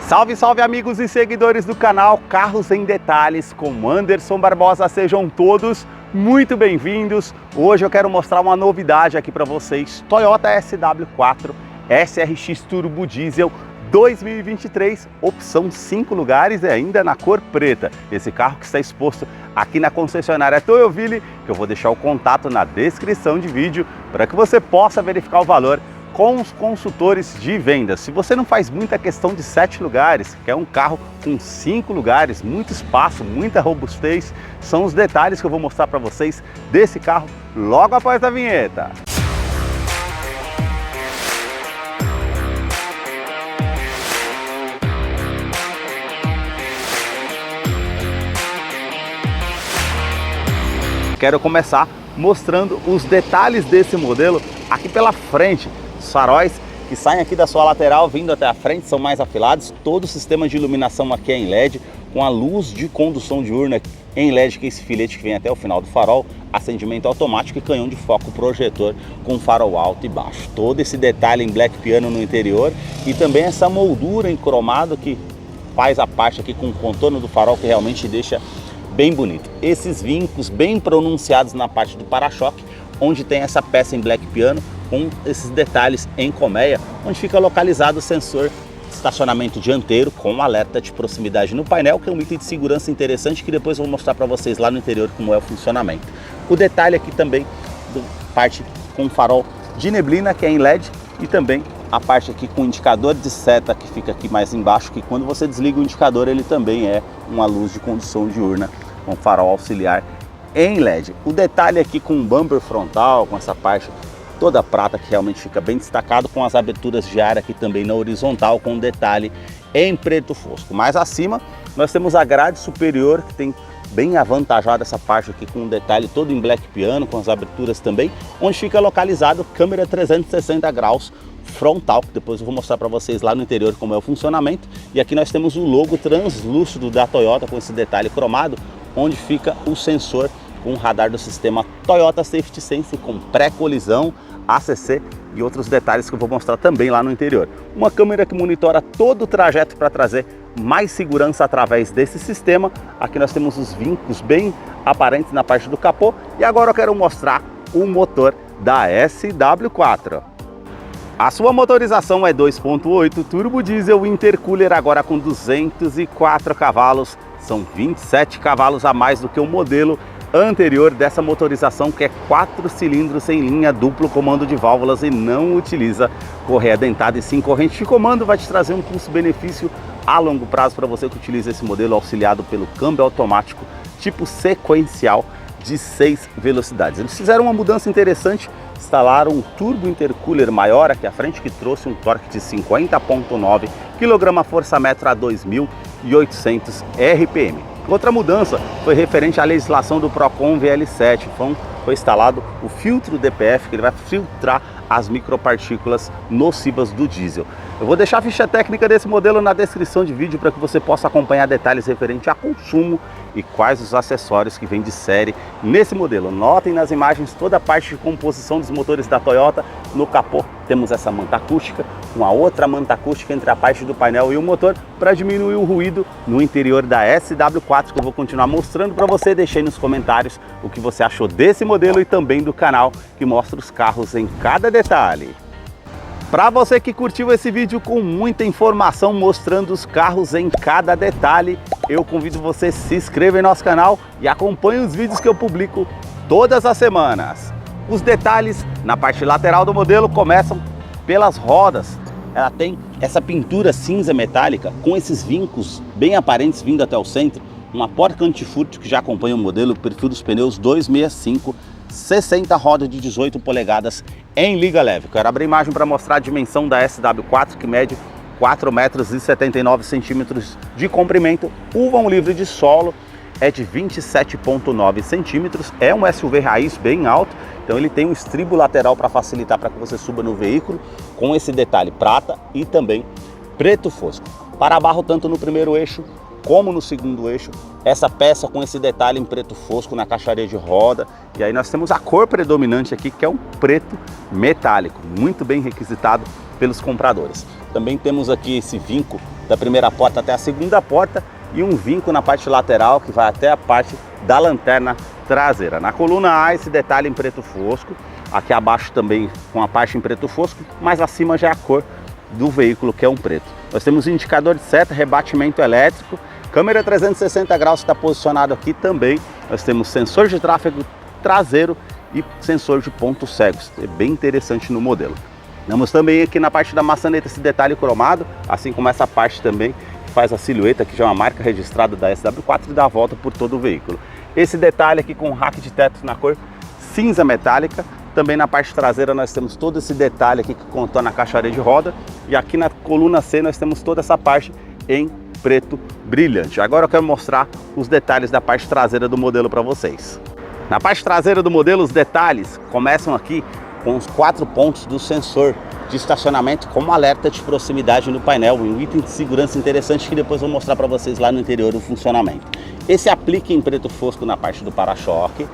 Salve, salve amigos e seguidores do canal Carros em Detalhes com Anderson Barbosa, sejam todos muito bem-vindos. Hoje eu quero mostrar uma novidade aqui para vocês, Toyota SW4 SRX Turbo Diesel 2023, opção 5 lugares e ainda na cor preta. Esse carro que está exposto aqui na concessionária Toyoville, que eu vou deixar o contato na descrição de vídeo para que você possa verificar o valor com os consultores de vendas. Se você não faz muita questão de 7 lugares, quer um carro com 5 lugares, muito espaço, muita robustez, são os detalhes que eu vou mostrar para vocês desse carro logo após a vinheta. Quero começar mostrando os detalhes desse modelo aqui pela frente. Os faróis que saem aqui da sua lateral vindo até a frente são mais afilados. Todo o sistema de iluminação aqui é em LED, com a luz de condução diurna em LED, que é esse filete que vem até o final do farol, acendimento automático e canhão de foco projetor com farol alto e baixo. Todo esse detalhe em black piano no interior e também essa moldura em cromado que faz a parte aqui com o contorno do farol, que realmente deixa bem bonito. Esses vincos bem pronunciados na parte do para-choque, onde tem essa peça em black piano com esses detalhes em colmeia, onde fica localizado o sensor de estacionamento dianteiro com alerta de proximidade no painel, que é um item de segurança interessante que depois eu vou mostrar para vocês lá no interior como é o funcionamento. O detalhe aqui também da parte com farol de neblina, que é em LED, e também a parte aqui com indicador de seta que fica aqui mais embaixo, que quando você desliga o indicador ele também é uma luz de condução diurna com farol auxiliar em LED. O detalhe aqui com o bumper frontal, com essa parte toda prata que realmente fica bem destacado, com as aberturas de ar aqui também na horizontal, com detalhe em preto fosco. Mais acima nós temos a grade superior, que tem bem avantajada essa parte aqui com um detalhe todo em black piano, com as aberturas também, onde fica localizado câmera 360 graus frontal, que depois eu vou mostrar para vocês lá no interior como é o funcionamento. E aqui nós temos o logo translúcido da Toyota com esse detalhe cromado, onde fica o sensor com o radar do sistema Toyota Safety Sense com pré-colisão, ACC e outros detalhes que eu vou mostrar também lá no interior. Uma câmera que monitora todo o trajeto para trazer mais segurança através desse sistema. Aqui nós temos os vincos bem aparentes na parte do capô. E agora eu quero mostrar o motor da SW4. A sua motorização é 2.8 turbo diesel intercooler, agora com 204 cavalos. São 27 cavalos a mais do que o modelo anterior dessa motorização, que é 4 cilindros sem linha, duplo comando de válvulas e não utiliza correia dentada e sim corrente de comando. Vai te trazer um custo-benefício a longo prazo para você que utiliza esse modelo auxiliado pelo câmbio automático tipo sequencial de 6 velocidades. Eles fizeram uma mudança interessante, instalaram um turbo intercooler maior aqui à frente, que trouxe um torque de 50,9 kgfm a 2.800 RPM. Outra mudança foi referente à legislação do Procon VL7, foi instalado o filtro DPF, que ele vai filtrar as micropartículas nocivas do diesel. Eu vou deixar a ficha técnica desse modelo na descrição de vídeo para que você possa acompanhar detalhes referentes a consumo e quais os acessórios que vêm de série nesse modelo. Notem nas imagens toda a parte de composição dos motores da Toyota. No capô temos essa manta acústica, uma outra manta acústica entre a parte do painel e o motor para diminuir o ruído no interior da SW4, que eu vou continuar mostrando para você. Deixei nos comentários o que você achou desse modelo e também do canal que mostra os carros em cada detalhe. Para você que curtiu esse vídeo com muita informação mostrando os carros em cada detalhe, eu convido você a se inscrever em nosso canal e acompanhe os vídeos que eu publico todas as semanas. Os detalhes na parte lateral do modelo começam pelas rodas. Ela tem essa pintura cinza metálica com esses vincos bem aparentes vindo até o centro, uma porta antifurto que já acompanha o modelo, o perfil dos pneus 265, 60 rodas de 18 polegadas em liga leve. Quero abrir a imagem para mostrar a dimensão da SW4, que mede 4,79 m de comprimento. O vão livre de solo é de 27,9 centímetros. É um SUV raiz bem alto, então ele tem um estribo lateral para facilitar para que você suba no veículo, com esse detalhe prata e também preto fosco. Para-barro tanto no primeiro eixo como no segundo eixo, essa peça com esse detalhe em preto fosco na caixaria de roda. E aí nós temos a cor predominante aqui, que é um preto metálico, muito bem requisitado pelos compradores. Também temos aqui esse vinco da primeira porta até a segunda porta e um vinco na parte lateral que vai até a parte da lanterna traseira. Na coluna A, esse detalhe em preto fosco, aqui abaixo também com a parte em preto fosco, mas acima já é a cor do veículo, que é um preto. Nós temos indicador de seta, rebatimento elétrico, câmera 360 graus está posicionado aqui também. Nós temos sensor de tráfego traseiro e sensor de pontos cegos, é bem interessante no modelo. Temos também aqui na parte da maçaneta esse detalhe cromado, assim como essa parte também que faz a silhueta, que já é uma marca registrada da SW4 e dá a volta por todo o veículo. Esse detalhe aqui com rack de teto na cor cinza metálica. Também na parte traseira nós temos todo esse detalhe aqui que contorna a caixaria de roda. E aqui na coluna C nós temos toda essa parte em preto brilhante. Agora eu quero mostrar os detalhes da parte traseira do modelo para vocês. Na parte traseira do modelo, os detalhes começam aqui com os 4 pontos do sensor de estacionamento como alerta de proximidade no painel, um item de segurança interessante que depois eu vou mostrar para vocês lá no interior do funcionamento. Esse aplique em preto fosco na parte do para-choque,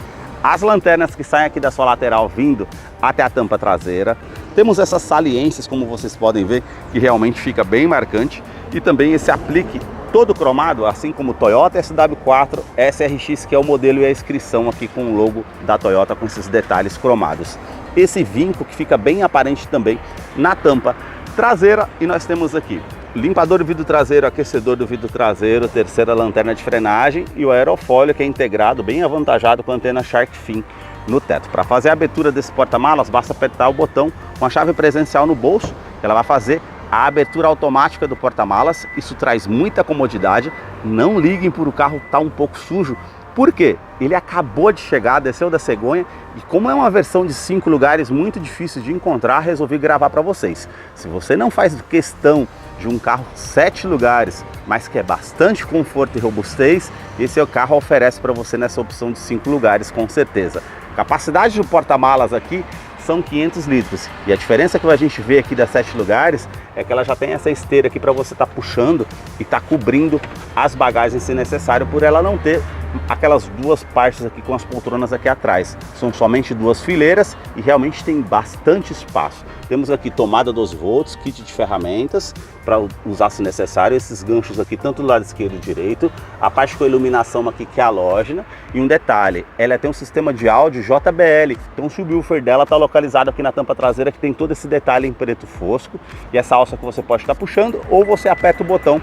as lanternas que saem aqui da sua lateral vindo até a tampa traseira. Temos essas saliências, como vocês podem ver, que realmente fica bem marcante, e também esse aplique todo cromado, assim como o Toyota SW4 SRX, que é o modelo e a inscrição aqui com o logo da Toyota com esses detalhes cromados. Esse vinco que fica bem aparente também na tampa traseira, e nós temos aqui limpador do vidro traseiro, aquecedor do vidro traseiro, terceira lanterna de frenagem e o aerofólio que é integrado, bem avantajado com a antena Shark Fin no teto. Para fazer a abertura desse porta-malas, basta apertar o botão com a chave presencial no bolso, ela vai fazer a abertura automática do porta-malas. Isso traz muita comodidade. Não liguem por o carro estar um pouco sujo. Por quê? Ele acabou de chegar, desceu da cegonha, e como é uma versão de 5 lugares muito difícil de encontrar, resolvi gravar para vocês. Se você não faz questão de um carro 7 lugares, mas que é bastante conforto e robustez, esse é o carro oferece para você nessa opção de 5 lugares com certeza. Capacidade do porta-malas aqui são 500 litros. E a diferença que a gente vê aqui das 7 lugares é que ela já tem essa esteira aqui para você estar puxando e estar cobrindo as bagagens se necessário, por ela não ter aquelas duas partes aqui com as poltronas aqui atrás. São somente 2 fileiras e realmente tem bastante espaço. Temos aqui tomada 12 volts, kit de ferramentas para usar se necessário, esses ganchos aqui tanto do lado esquerdo e direito, a parte com a iluminação aqui que é halógena, e um detalhe, ela tem um sistema de áudio JBL, então o subwoofer dela está localizado aqui na tampa traseira, que tem todo esse detalhe em preto fosco, e essa alça que você pode estar puxando, ou você aperta o botão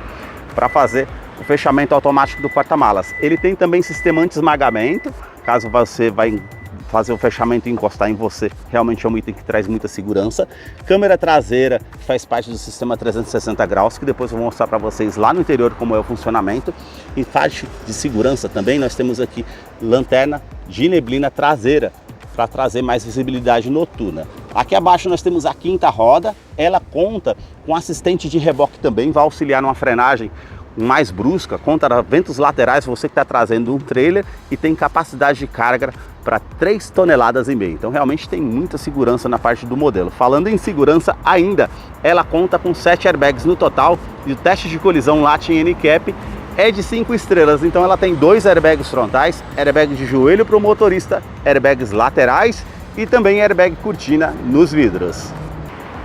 para fazer o fechamento automático do porta-malas. Ele tem também sistema anti-esmagamento, caso você vai fazer o fechamento e encostar em você, realmente é um item que traz muita segurança. Câmera traseira, que faz parte do sistema 360 graus, que depois eu vou mostrar para vocês lá no interior como é o funcionamento. Em parte de segurança também, nós temos aqui lanterna de neblina traseira, para trazer mais visibilidade noturna. Aqui abaixo nós temos a quinta roda, ela conta com assistente de reboque também, vai auxiliar numa frenagem mais brusca, contra ventos laterais, você que está trazendo um trailer, e tem capacidade de carga para 3,5 toneladas. Então realmente tem muita segurança na parte do modelo. Falando em segurança ainda, ela conta com 7 airbags no total, e o teste de colisão Latin NCAP é de 5 estrelas, então ela tem 2 airbags frontais, airbag de joelho para o motorista, airbags laterais e também airbag cortina nos vidros.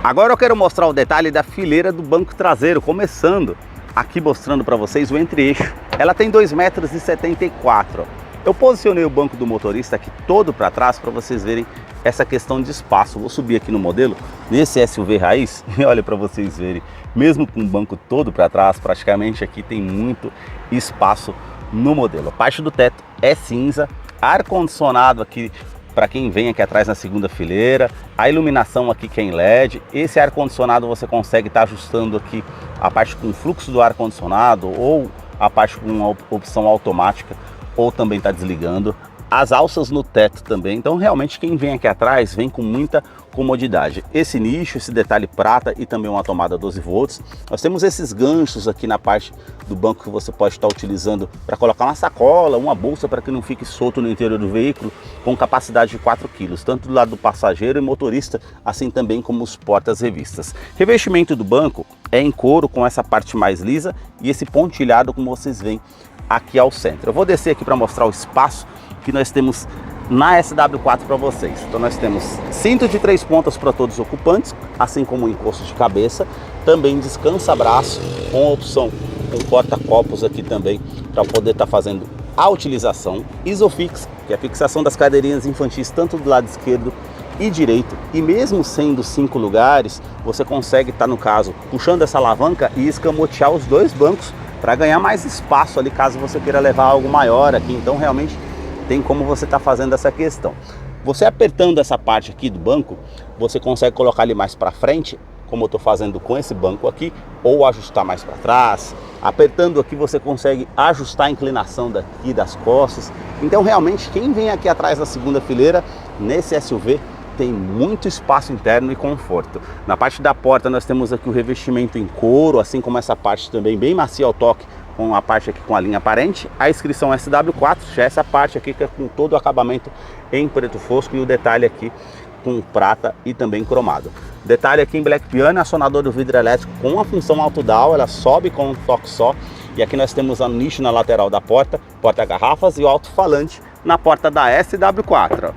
Agora eu quero mostrar o detalhe da fileira do banco traseiro, começando aqui mostrando para vocês o entre-eixo. Ela tem 2,74 m. Eu posicionei o banco do motorista aqui todo para trás para vocês verem essa questão de espaço. Vou subir aqui no modelo, nesse SUV raiz, e olha para vocês verem, mesmo com o banco todo para trás, praticamente aqui tem muito espaço no modelo. A parte do teto é cinza, ar-condicionado aqui para quem vem aqui atrás na segunda fileira, a iluminação aqui que é em LED. Esse ar-condicionado você consegue estar ajustando aqui a parte com fluxo do ar-condicionado, ou a parte com uma opção automática, ou também está desligando. As alças no teto também, então realmente quem vem aqui atrás vem com muita comodidade. Esse nicho, esse detalhe prata e também uma tomada 12 volts. Nós temos esses ganchos aqui na parte do banco que você pode estar utilizando para colocar uma sacola, uma bolsa para que não fique solto no interior do veículo, com capacidade de 4 kg, tanto do lado do passageiro e motorista, assim também como os portas-revistas. Revestimento do banco é em couro com essa parte mais lisa e esse pontilhado como vocês veem aqui ao centro. Eu vou descer aqui para mostrar o espaço que nós temos na SW4 para vocês. Então nós temos cinto de 3 pontas para todos os ocupantes, assim como o encosto de cabeça, também descansa-braço com a opção com porta-copos aqui também para poder estar fazendo a utilização, Isofix, que é a fixação das cadeirinhas infantis tanto do lado esquerdo e direito, e mesmo sendo 5 lugares, você consegue estar, no caso, puxando essa alavanca e escamotear os 2 bancos para ganhar mais espaço ali, caso você queira levar algo maior aqui. Então realmente tem como você estar fazendo essa questão. Você apertando essa parte aqui do banco, você consegue colocar ele mais para frente, como eu estou fazendo com esse banco aqui, ou ajustar mais para trás. Apertando aqui você consegue ajustar a inclinação daqui das costas. Então realmente quem vem aqui atrás da segunda fileira nesse SUV tem muito espaço interno e conforto. Na parte da porta nós temos aqui o revestimento em couro, assim como essa parte também bem macia ao toque, com a parte aqui com a linha aparente. A inscrição SW4, já essa parte aqui que é com todo o acabamento em preto fosco e o detalhe aqui com prata e também cromado. Detalhe aqui em Black Piano, acionador do vidro elétrico com a função auto-down, ela sobe com um toque só. E aqui nós temos a nicho na lateral da porta, porta-garrafas e o alto-falante na porta da SW4.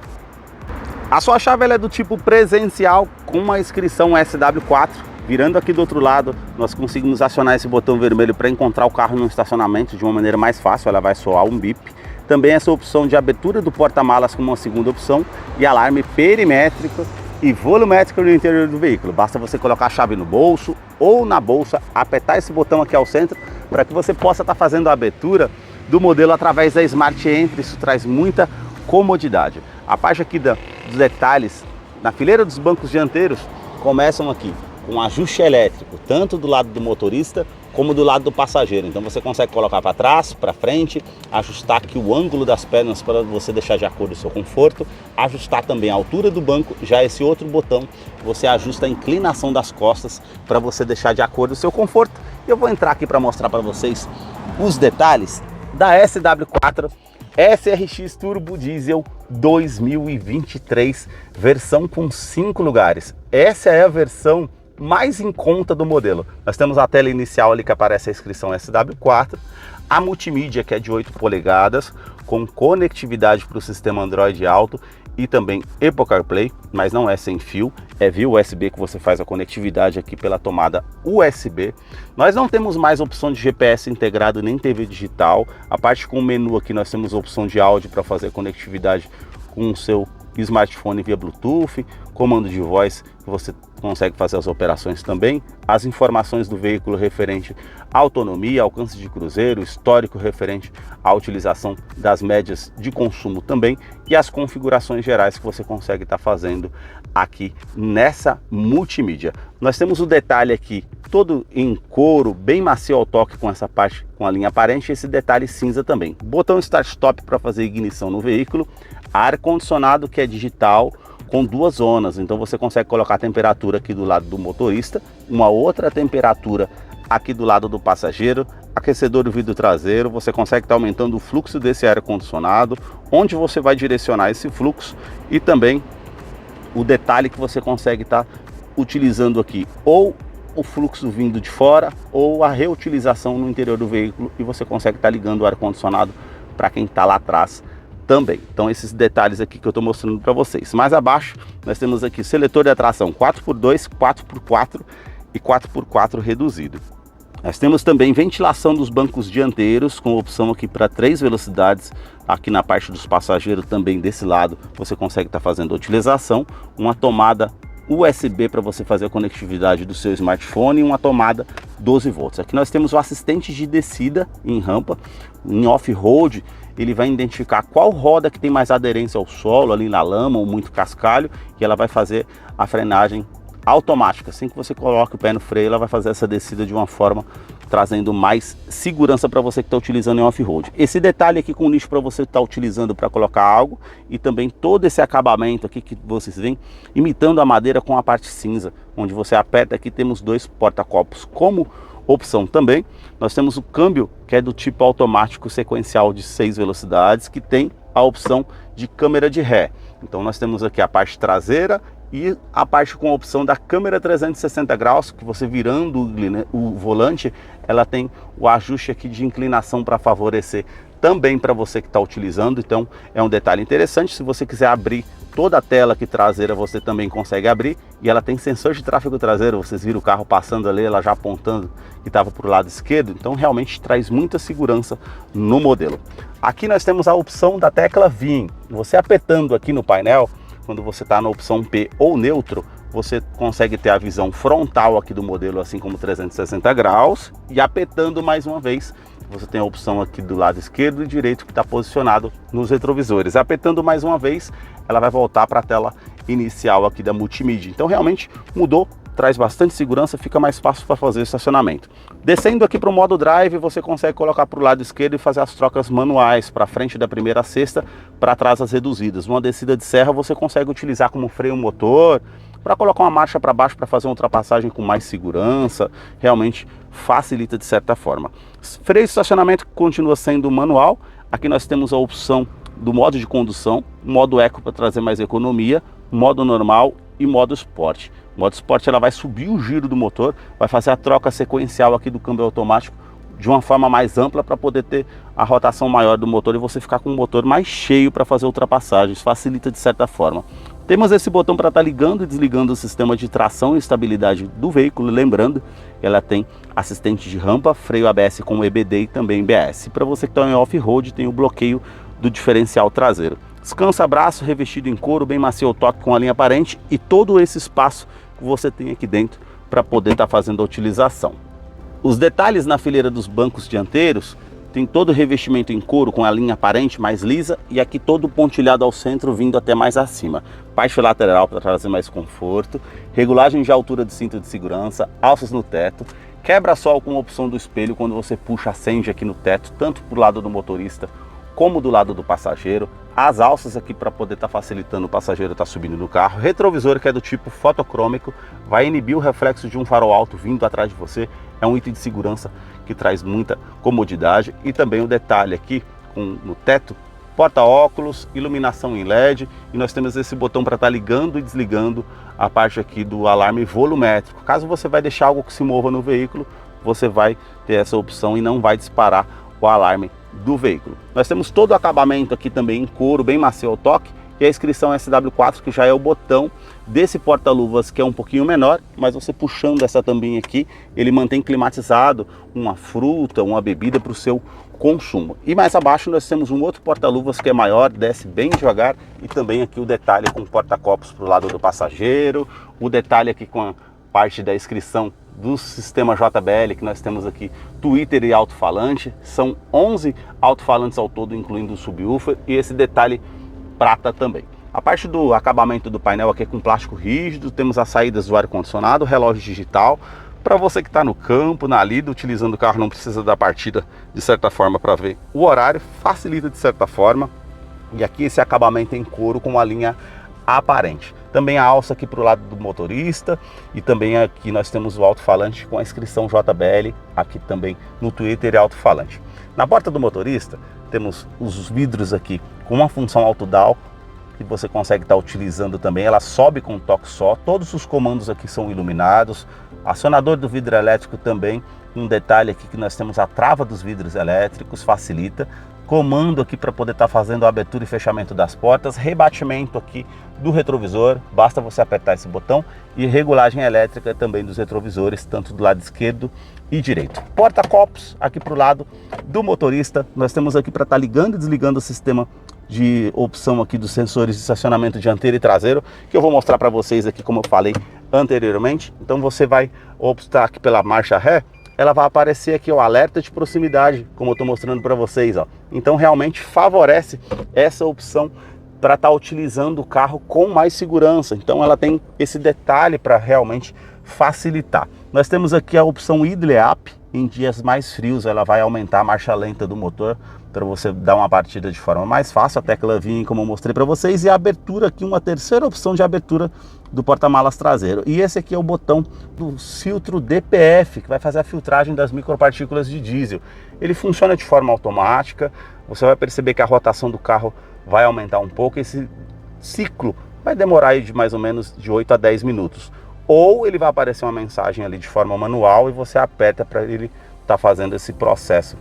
A sua chave ela é do tipo presencial com uma inscrição SW4. Virando aqui do outro lado, nós conseguimos acionar esse botão vermelho para encontrar o carro no estacionamento de uma maneira mais fácil. Ela vai soar um bip. Também essa opção de abertura do porta-malas como uma segunda opção e alarme perimétrico e volumétrico no interior do veículo. Basta você colocar a chave no bolso ou na bolsa, apertar esse botão aqui ao centro para que você possa estar fazendo a abertura do modelo através da Smart Entry. Isso traz muita comodidade. A parte aqui dos detalhes, na fileira dos bancos dianteiros, começam aqui com ajuste elétrico, tanto do lado do motorista como do lado do passageiro. Então você consegue colocar para trás, para frente, ajustar aqui o ângulo das pernas para você deixar de acordo com o seu conforto, ajustar também a altura do banco. Já esse outro botão, você ajusta a inclinação das costas para você deixar de acordo com o seu conforto. Eu vou entrar aqui para mostrar para vocês os detalhes da SW4 SRX Turbo Diesel 2023, versão com 5 lugares. Essa é a versão mais em conta do modelo. Nós temos a tela inicial ali que aparece a inscrição SW4, a multimídia que é de 8 polegadas, com conectividade para o sistema Android Auto e também Apple CarPlay, mas não é sem fio, é via USB que você faz a conectividade aqui pela tomada USB. Nós não temos mais opção de GPS integrado nem TV digital. A parte com o menu aqui nós temos a opção de áudio para fazer conectividade com o seu smartphone via Bluetooth, comando de voz que você consegue fazer as operações também, as informações do veículo referente à autonomia, alcance de cruzeiro, histórico referente à utilização das médias de consumo também e as configurações gerais que você consegue estar fazendo aqui nessa multimídia. Nós temos o detalhe aqui todo em couro, bem macio ao toque com essa parte com a linha aparente, esse detalhe cinza também. Botão Start-Stop para fazer ignição no veículo, ar-condicionado que é digital, com 2 zonas, então você consegue colocar a temperatura aqui do lado do motorista, uma outra temperatura aqui do lado do passageiro, aquecedor do vidro traseiro, você consegue estar aumentando o fluxo desse ar-condicionado, onde você vai direcionar esse fluxo e também o detalhe que você consegue estar utilizando aqui, ou o fluxo vindo de fora ou a reutilização no interior do veículo e você consegue estar ligando o ar-condicionado para quem está lá atrás também. Então esses detalhes aqui que eu estou mostrando para vocês. Mais abaixo nós temos aqui seletor de atração 4x2, 4x4 e 4x4 reduzido. Nós temos também ventilação dos bancos dianteiros com opção aqui para 3 velocidades. Aqui na parte dos passageiros também desse lado você consegue estar fazendo a utilização. Uma tomada USB para você fazer a conectividade do seu smartphone e uma tomada 12 volts. Aqui nós temos o assistente de descida em rampa, em off-road. Ele vai identificar qual roda que tem mais aderência ao solo, ali na lama ou muito cascalho, e ela vai fazer a frenagem automática. Assim que você coloca o pé no freio, ela vai fazer essa descida de uma forma trazendo mais segurança para você que está utilizando em off-road. Esse detalhe aqui com o nicho para você estar utilizando para colocar algo e também todo esse acabamento aqui que vocês veem imitando a madeira com a parte cinza, onde você aperta aqui temos 2 porta-copos como opção também. Nós temos o câmbio que é do tipo automático sequencial de 6 velocidades que tem a opção de câmera de ré. Então nós temos aqui a parte traseira e a parte com a opção da câmera 360 graus, que você virando o volante, ela tem o ajuste aqui de inclinação para favorecer também para você que está utilizando, então é um detalhe interessante. Se você quiser abrir toda a tela aqui traseira, você também consegue abrir, e ela tem sensor de tráfego traseiro. Vocês viram o carro passando ali, ela já apontando que estava para o lado esquerdo, então realmente traz muita segurança no modelo. Aqui nós temos a opção da tecla VIN. Você apertando aqui no painel, quando você está na opção P ou neutro, você consegue ter a visão frontal aqui do modelo, assim como 360 graus, e apertando mais uma vez, você tem a opção aqui do lado esquerdo e direito que está posicionado nos retrovisores. Apertando mais uma vez, ela vai voltar para a tela inicial aqui da multimídia. Então realmente mudou, traz bastante segurança, fica mais fácil para fazer estacionamento. Descendo aqui para o modo drive, você consegue colocar para o lado esquerdo e fazer as trocas manuais, para frente da primeira a sexta, para trás as reduzidas. Uma descida de serra você consegue utilizar como freio motor, para colocar uma marcha para baixo para fazer uma ultrapassagem com mais segurança, realmente facilita de certa forma. Freio de estacionamento continua sendo manual. Aqui nós temos a opção do modo de condução, modo eco para trazer mais economia, modo normal e modo esporte. O modo esporte ela vai subir o giro do motor, vai fazer a troca sequencial aqui do câmbio automático de uma forma mais ampla para poder ter a rotação maior do motor e você ficar com o motor mais cheio para fazer ultrapassagens, facilita de certa forma. Temos esse botão para estar ligando e desligando o sistema de tração e estabilidade do veículo, lembrando, ela tem assistente de rampa, freio ABS com EBD e também BS. Para você que está em off-road, tem o bloqueio do diferencial traseiro. Descansa-braço revestido em couro, bem macio ao toque com a linha aparente, e todo esse espaço que você tem aqui dentro para poder estar fazendo a utilização. Os detalhes na fileira dos bancos dianteiros tem todo o revestimento em couro com a linha aparente mais lisa, e aqui todo pontilhado ao centro vindo até mais acima. Parte lateral para trazer mais conforto, regulagem de altura de cinto de segurança, alças no teto, quebra-sol com a opção do espelho quando você puxa, acende aqui no teto, tanto para o lado do motorista como do lado do passageiro. As alças aqui para poder estar facilitando o passageiro estar subindo no carro. Retrovisor que é do tipo fotocrômico, vai inibir o reflexo de um farol alto vindo atrás de você. É um item de segurança que traz muita comodidade. E também o detalhe aqui no teto, porta-óculos, iluminação em LED, e nós temos esse botão para estar ligando e desligando a parte aqui do alarme volumétrico. Caso você vai deixar algo que se mova no veículo, você vai ter essa opção e não vai disparar o alarme do veículo. Nós temos todo o acabamento aqui também em couro, bem macio ao toque, e a inscrição SW4, que já é o botão desse porta-luvas, que é um pouquinho menor, mas você puxando essa tampinha aqui, ele mantém climatizado uma fruta, uma bebida para o seu consumo. E mais abaixo nós temos um outro porta-luvas que é maior, desce bem devagar, e também aqui o detalhe com porta-copos para o lado do passageiro, o detalhe aqui com a parte da inscrição do sistema JBL, que nós temos aqui Twitter e alto-falante. São 11 alto-falantes ao todo, incluindo o subwoofer, e esse detalhe prata também. A parte do acabamento do painel aqui é com plástico rígido, temos as saídas do ar-condicionado, relógio digital. Para você que está no campo, na lida, utilizando o carro, não precisa da partida de certa forma para ver o horário, facilita de certa forma. E aqui esse acabamento em couro com a linha aparente. Também a alça aqui para o lado do motorista, e também aqui nós temos o alto-falante com a inscrição JBL, aqui também no Twitter e alto-falante. Na porta do motorista temos os vidros aqui com uma função auto-down, que você consegue estar utilizando também, ela sobe com um toque só, todos os comandos aqui são iluminados, acionador do vidro elétrico também, um detalhe aqui que nós temos a trava dos vidros elétricos, facilita, comando aqui para poder estar fazendo a abertura e fechamento das portas, rebatimento aqui do retrovisor, basta você apertar esse botão, e regulagem elétrica também dos retrovisores, tanto do lado esquerdo e direito. Porta-copos aqui para o lado do motorista, nós temos aqui para estar ligando e desligando o sistema de opção aqui dos sensores de estacionamento dianteiro e traseiro, que eu vou mostrar para vocês aqui como eu falei anteriormente. Então você vai optar aqui pela marcha ré, ela vai aparecer aqui o alerta de proximidade, como eu estou mostrando para vocês, ó. Então realmente favorece essa opção para estar utilizando o carro com mais segurança. Então ela tem esse detalhe para realmente facilitar. Nós temos aqui a opção Idle Up. Em dias mais frios ela vai aumentar a marcha lenta do motor para você dar uma partida de forma mais fácil. A tecla VIN, como eu mostrei para vocês, e a abertura aqui, uma terceira opção de abertura do porta-malas traseiro. E esse aqui é o botão do filtro DPF, que vai fazer a filtragem das micropartículas de diesel. Ele funciona de forma automática, você vai perceber que a rotação do carro vai aumentar um pouco, esse ciclo vai demorar aí de mais ou menos de 8 a 10 minutos. Ou ele vai aparecer uma mensagem ali de forma manual e você aperta para ele estar fazendo esse processo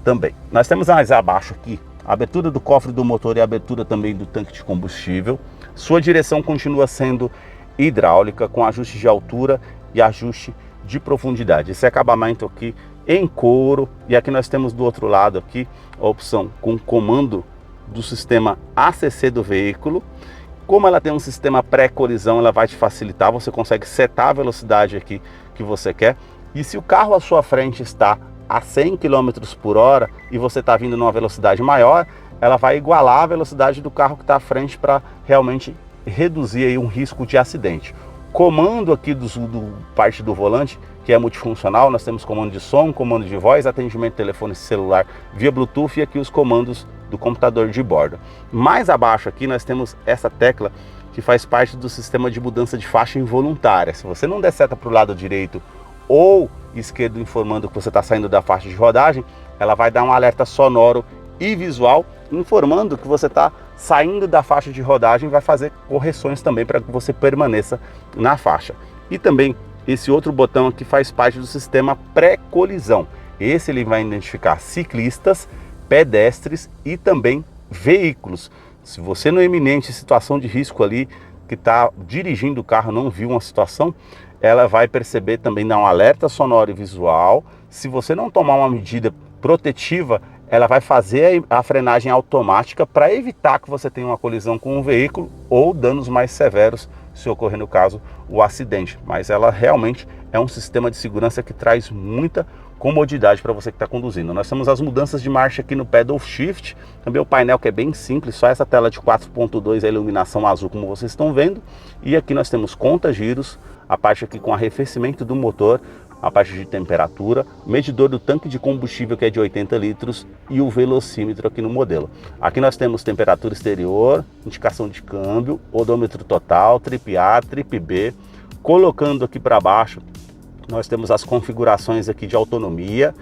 também. Nós temos mais abaixo aqui a abertura do cofre do motor e a abertura também do tanque de combustível. Sua direção continua sendo hidráulica, com ajuste de altura e ajuste de profundidade. Esse acabamento aqui em couro, e aqui nós temos do outro lado aqui a opção com comando do sistema ACC do veículo. Como ela tem um sistema pré-colisão, ela vai te facilitar, você consegue setar a velocidade aqui que você quer. E se o carro à sua frente está a 100 km por hora e você está vindo numa velocidade maior, ela vai igualar a velocidade do carro que está à frente para realmente reduzir aí um risco de acidente. Comando aqui do parte do volante, que é multifuncional, nós temos comando de som, comando de voz, atendimento de telefone celular via Bluetooth e aqui os comandos do computador de bordo. Mais abaixo aqui nós temos essa tecla que faz parte do sistema de mudança de faixa involuntária. Se você não der seta para o lado direito ou esquerdo informando que você está saindo da faixa de rodagem, ela vai dar um alerta sonoro e visual informando que você está saindo da faixa de rodagem, vai fazer correções também para que você permaneça na faixa. E também esse outro botão aqui faz parte do sistema pré-colisão. Esse ele vai identificar ciclistas, pedestres e também veículos. Se você no iminente situação de risco ali, que está dirigindo o carro, não viu uma situação, ela vai perceber também, dar um alerta sonoro e visual. Se você não tomar uma medida protetiva, ela vai fazer a frenagem automática para evitar que você tenha uma colisão com um veículo ou danos mais severos, se ocorrer no caso o acidente. Mas ela realmente é um sistema de segurança que traz muita comodidade para você que está conduzindo. Nós temos as mudanças de marcha aqui no Pedal Shift, também o painel que é bem simples, só essa tela de 4.2, a iluminação azul como vocês estão vendo. E aqui nós temos conta-giros, a parte aqui com arrefecimento do motor, a parte de temperatura, medidor do tanque de combustível que é de 80 litros e o velocímetro aqui no modelo. Aqui nós temos temperatura exterior, indicação de câmbio, odômetro total, trip A, trip B. Colocando aqui para baixo, nós temos as configurações aqui de autonomia,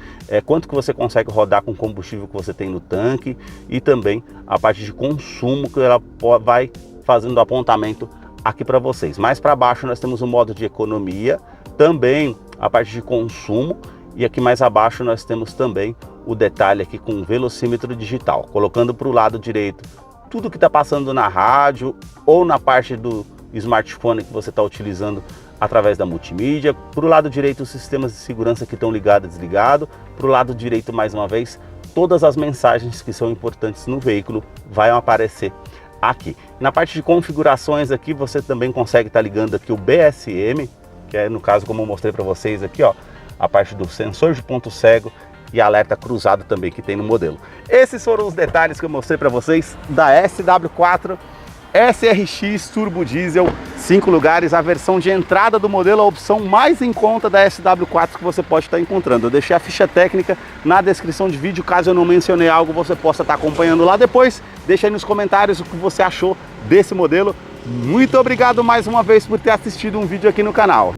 quanto que você consegue rodar com o combustível que você tem no tanque e também a parte de consumo que ela vai fazendo apontamento aqui para vocês. Mais para baixo nós temos o modo de economia, também a parte de consumo, e aqui mais abaixo nós temos também o detalhe aqui com o velocímetro digital. Colocando para o lado direito tudo que está passando na rádio ou na parte do smartphone que você está utilizando através da multimídia. Para o lado direito os sistemas de segurança que estão ligados e desligados. Para o lado direito mais uma vez todas as mensagens que são importantes no veículo vão aparecer aqui. Na parte de configurações aqui você também consegue estar ligando aqui o BSM, que é no caso como eu mostrei para vocês aqui, ó, a parte do sensor de ponto cego e alerta cruzado também que tem no modelo. Esses foram os detalhes que eu mostrei para vocês da SW4 SRX Turbo Diesel 5 lugares, a versão de entrada do modelo, a opção mais em conta da SW4 que você pode estar encontrando. Eu deixei a ficha técnica na descrição de vídeo, caso eu não mencionei algo, você possa estar acompanhando lá depois. Deixa aí nos comentários o que você achou desse modelo. Muito obrigado mais uma vez por ter assistido um vídeo aqui no canal.